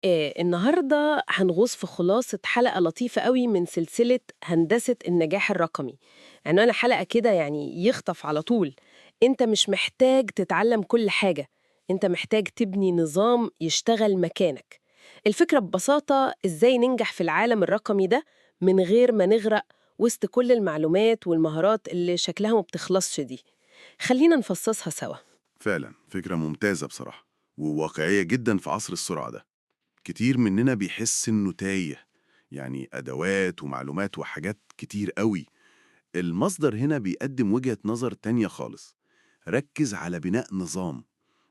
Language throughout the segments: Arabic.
النهاردة هنغوص في خلاصة حلقة لطيفة قوي من سلسلة هندسة النجاح الرقمي. عنوان حلقة كده يعني يخطف على طول. انت مش محتاج تتعلم كل حاجة، انت محتاج تبني نظام يشتغل مكانك. الفكرة ببساطة ازاي ننجح في العالم الرقمي ده من غير ما نغرق وسط كل المعلومات والمهارات اللي شكلها ما بتخلصش دي. خلينا نفصصها سوا. فعلا فكرة ممتازة بصراحة، وواقعية جدا في عصر السرعة ده. كتير مننا بيحس إنه تايه، يعني أدوات ومعلومات وحاجات كتير قوي. المصدر هنا بيقدم وجهة نظر تانية خالص. ركز على بناء نظام،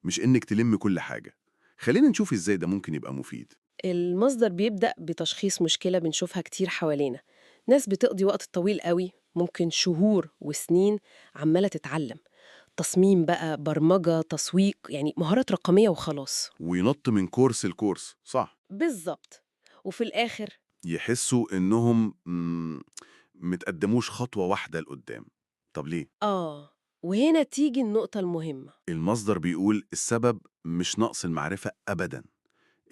مش إنك تلم كل حاجة. خلينا نشوف إزاي ده ممكن يبقى مفيد. المصدر بيبدأ بتشخيص مشكلة بنشوفها كتير حوالينا. ناس بتقضي وقت طويل قوي، ممكن شهور وسنين، عمالة تتعلم تصميم بقى، برمجة، تسويق، يعني مهارات رقمية وخلاص. وينط من كورس لكورس، صح؟ بالظبط. وفي الآخر يحسوا إنهم متقدموش خطوة واحدة لقدام. طب ليه؟ وهنا تيجي النقطة المهمة. المصدر بيقول السبب مش نقص المعرفة أبداً.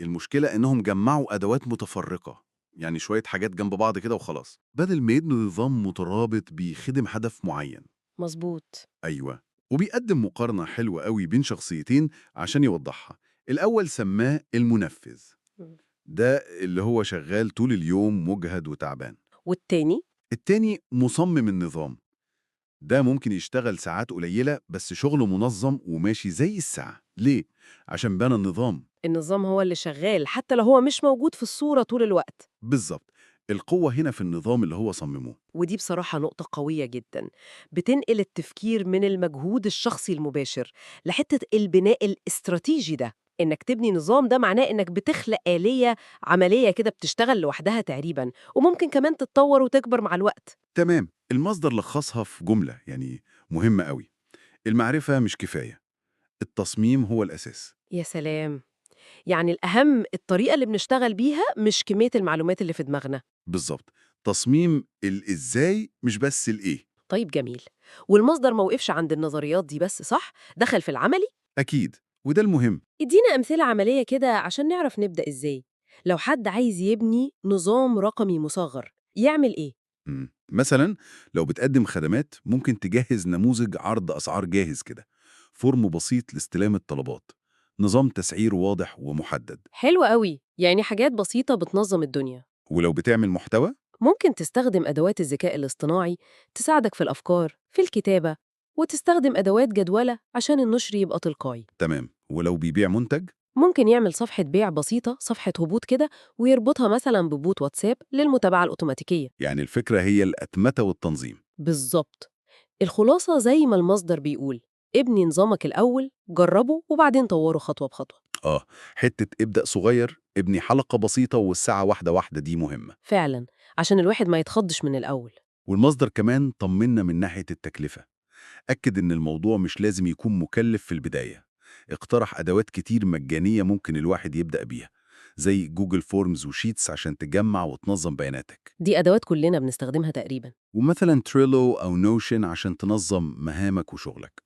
المشكلة إنهم جمعوا أدوات متفرقة، يعني شوية حاجات جنب بعض كده وخلاص، بدل ما يبنوا نظام مترابط بيخدم هدف معين. مظبوط. أيوة. وبيقدم مقارنة حلوة قوي بين شخصيتين عشان يوضحها. الأول سماه المنفذ، مم. ده اللي هو شغال طول اليوم مجهد وتعبان. والتاني التاني مصمم النظام، ده ممكن يشتغل ساعات قليلة بس شغله منظم وماشي زي الساعة. ليه؟ عشان بنى النظام. النظام هو اللي شغال حتى لو هو مش موجود في الصورة طول الوقت. بالظبط. القوة هنا في النظام اللي هو صممه. ودي بصراحة نقطة قوية جدا، بتنقل التفكير من المجهود الشخصي المباشر لحتة البناء الاستراتيجي ده. إنك تبني نظام ده معناه إنك بتخلق آلية عملية كده بتشتغل لوحدها تقريبا، وممكن كمان تتطور وتكبر مع الوقت. تمام. المصدر لخصها في جملة يعني مهمة قوي: المعرفة مش كفاية، التصميم هو الأساس. يا سلام. يعني الأهم الطريقة اللي بنشتغل بيها مش كمية المعلومات اللي في دماغنا. بالظبط. تصميم الإزاي مش بس الإيه. طيب جميل. والمصدر ما وقفش عند النظريات دي بس، صح؟ دخل في العملي. أكيد، وده المهم. ادينا أمثلة عملية كده عشان نعرف نبدأ إزاي. لو حد عايز يبني نظام رقمي مصغر يعمل إيه؟ مثلا لو بتقدم خدمات ممكن تجهز نموذج عرض أسعار جاهز كده، فورم بسيط لاستلام الطلبات، نظام تسعير واضح ومحدد. حلو قوي، يعني حاجات بسيطة بتنظم الدنيا. ولو بتعمل محتوى، ممكن تستخدم أدوات الذكاء الاصطناعي تساعدك في الأفكار، في الكتابة، وتستخدم أدوات جدولة عشان النشر يبقى تلقائي. تمام. ولو بيبيع منتج، ممكن يعمل صفحة بيع بسيطة، صفحة هبوط كده، ويربطها مثلا ببوت واتساب للمتابعة الأوتوماتيكية. يعني الفكرة هي الأتمتة والتنظيم. بالظبط. الخلاصة زي ما المصدر بيقول، ابني نظامك الأول، جربه وبعدين طوره خطوة بخطوة. آه، حتة ابدأ صغير، ابني حلقة بسيطة والساعة واحدة واحدة، دي مهمة. فعلا، عشان الواحد ما يتخضش من الأول. والمصدر كمان طمنا من ناحية التكلفة، أكد إن الموضوع مش لازم يكون مكلف في البداية. اقترح أدوات كتير مجانية ممكن الواحد يبدأ بيها، زي جوجل فورمز وشيتس عشان تجمع وتنظم بياناتك، دي أدوات كلنا بنستخدمها تقريبا. ومثلا تريلو أو نوشن عشان تنظم مهامك وشغلك.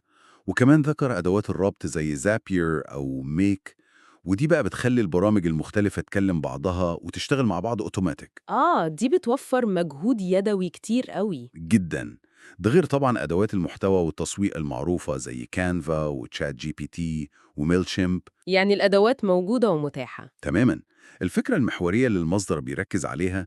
وكمان ذكر أدوات الربط زي زابير أو ميك، ودي بقى بتخلي البرامج المختلفة تكلم بعضها وتشتغل مع بعض أوتوماتيك. دي بتوفر مجهود يدوي كتير قوي. جدا. ده غير طبعا أدوات المحتوى والتسويق المعروفة زي كانفا وتشات جي بي تي وميل شيمب. يعني الأدوات موجودة ومتاحة. تماما. الفكرة المحورية اللي المصدر بيركز عليها: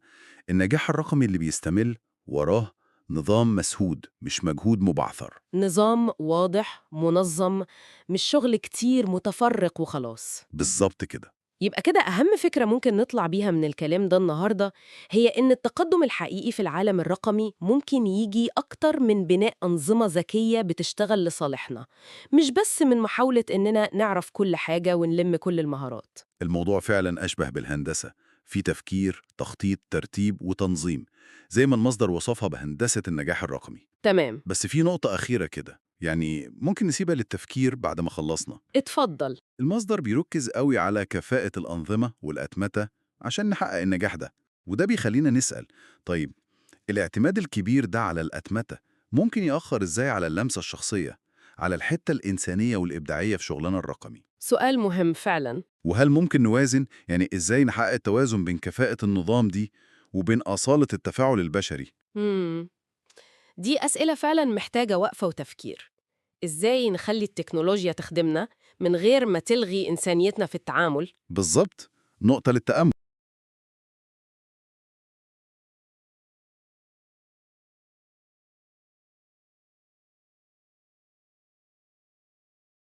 النجاح الرقمي اللي بيستمر وراه نظام مسهود مش مجهود مبعثر. نظام واضح منظم، مش شغل كتير متفرق وخلاص. بالظبط كده. يبقى كده أهم فكرة ممكن نطلع بيها من الكلام ده النهاردة هي إن التقدم الحقيقي في العالم الرقمي ممكن يجي أكتر من بناء أنظمة ذكية بتشتغل لصالحنا، مش بس من محاولة إننا نعرف كل حاجة ونلم كل المهارات. الموضوع فعلا أشبه بالهندسة، في تفكير، تخطيط، ترتيب وتنظيم، زي ما المصدر وصفها بهندسة النجاح الرقمي. تمام. بس في نقطة أخيرة كده، يعني ممكن نسيبها للتفكير بعد ما خلصنا. اتفضل. المصدر بيركز قوي على كفاءة الأنظمة والأتمتة عشان نحقق النجاح ده. وده بيخلينا نسأل: طيب، الاعتماد الكبير ده على الأتمتة ممكن يأخر إزاي على اللمسة الشخصية؟ على الحتة الإنسانية والإبداعية في شغلنا الرقمي. سؤال مهم فعلا. وهل ممكن نوازن؟ يعني إزاي نحقق التوازن بين كفاءة النظام دي وبين أصالة التفاعل البشري؟ مم. دي أسئلة فعلا محتاجة وقفة وتفكير. إزاي نخلي التكنولوجيا تخدمنا من غير ما تلغي إنسانيتنا في التعامل؟ بالظبط، نقطة للتأمل.